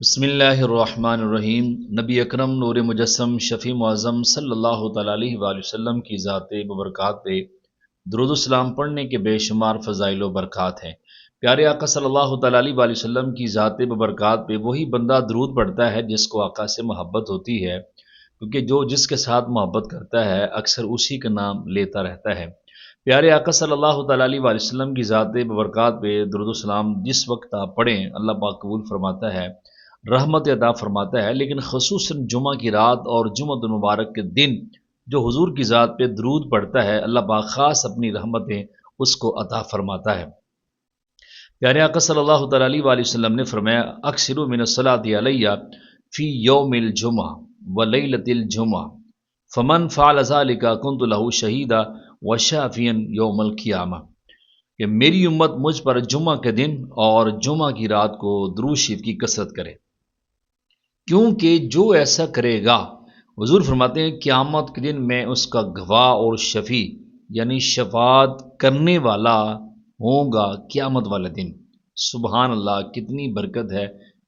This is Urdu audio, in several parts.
بسم اللہ الرحمن الرحیم۔ نبی اکرم نور مجسم شفیع معظم صلی اللہ تعالیٰ علیہ وآلہ وسلم کی ذات ببرکات پہ درود السلام پڑھنے کے بے شمار فضائل و برکات ہیں۔ پیارے آقا صلی اللہ تعالیٰ علیہ وآلہ وسلم کی ذات ببرکات پہ وہی بندہ درود پڑھتا ہے جس کو آقا سے محبت ہوتی ہے، کیونکہ جو جس کے ساتھ محبت کرتا ہے اکثر اسی کا نام لیتا رہتا ہے۔ پیارے آقا صلی اللہ تعالیٰ علیہ وآلہ وسلم کی ذات ببرکات پہ درود السلام جس وقت آپ پڑھیں اللہ پاک قبول فرماتا ہے، رحمت عطا فرماتا ہے، لیکن خصوصاً جمعہ کی رات اور جمعہ المبارک کے دن جو حضور کی ذات پہ درود پڑھتا ہے اللہ پاک خاص اپنی رحمتیں اس کو عطا فرماتا ہے۔ پیارے آقا صلی اللہ تعالیٰ علیہ وآلہ وسلم نے فرمایا اکثروا من الصلاۃ علیہ فی یوم الجمعہ ولیلۃ الجمعہ فمن فعل ذلک کنت لہ شہیدا وشافیا یوم القیامہ، کہ میری امت مجھ پر جمعہ کے دن اور جمعہ کی رات کو درود شریف کی کثرت کرے، کیونکہ جو ایسا کرے گا حضور فرماتے ہیں قیامت کے دن میں اس کا گواہ اور شفیع یعنی شفاعت کرنے والا ہوں گا قیامت والے دن۔ سبحان اللہ، کتنی برکت ہے،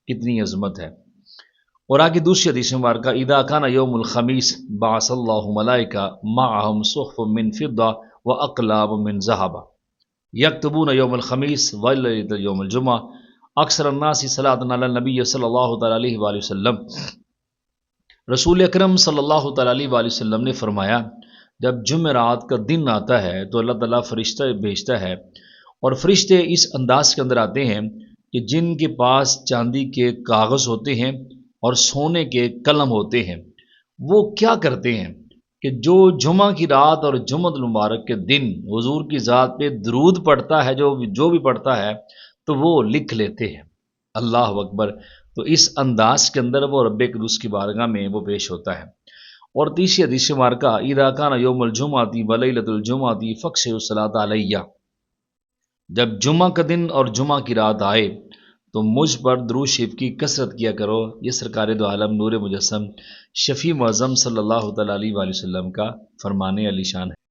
کتنی عظمت ہے۔ اور آگے دوسری حدیث مبارکہ اذا کان یوم الخمیس بعث اللہ ملائکہ معہم صحف من فضہ واقلام من ذہب یکتبون یوم الخمیس ولیلۃ یوم الجمعہ اکثر الناس صلاۃ علی النبی صلی اللہ تعالیٰ علیہ وآلہ وسلم۔ رسول اکرم صلی اللہ تعالیٰ علیہ وآلہ وسلم نے فرمایا جب جمعرات کا دن آتا ہے تو اللہ تعالیٰ فرشتہ بھیجتا ہے، اور فرشتے اس انداز کے اندر آتے ہیں کہ جن کے پاس چاندی کے کاغذ ہوتے ہیں اور سونے کے قلم ہوتے ہیں، وہ کیا کرتے ہیں کہ جو جمعہ کی رات اور جمعہ المبارک کے دن حضور کی ذات پہ درود پڑھتا ہے، جو بھی پڑھتا ہے تو وہ لکھ لیتے ہیں۔ اللہ اکبر۔ تو اس انداز کے اندر وہ رب قدوس کی بارگاہ میں وہ پیش ہوتا ہے۔ اور تیسری حدیث مبارکہ اذا کان یوم الجمعۃ ولیلۃ الجمعۃ فاکثروا الصلاۃ علیہ، جب جمعہ کا دن اور جمعہ کی رات آئے تو مجھ پر درود شریف کی کثرت کیا کرو۔ یہ سرکار دو عالم نور مجسم شفیع معظم صلی اللہ تعالیٰ علیہ وآلہ وسلم کا فرمان علی شان ہے۔